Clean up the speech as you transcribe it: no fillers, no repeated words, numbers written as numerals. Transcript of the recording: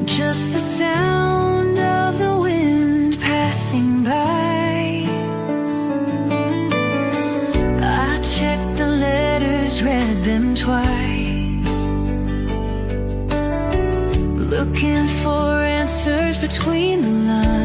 just the sound of the wind passing by. I checked the letters, read them twice, looking for answers between the lines.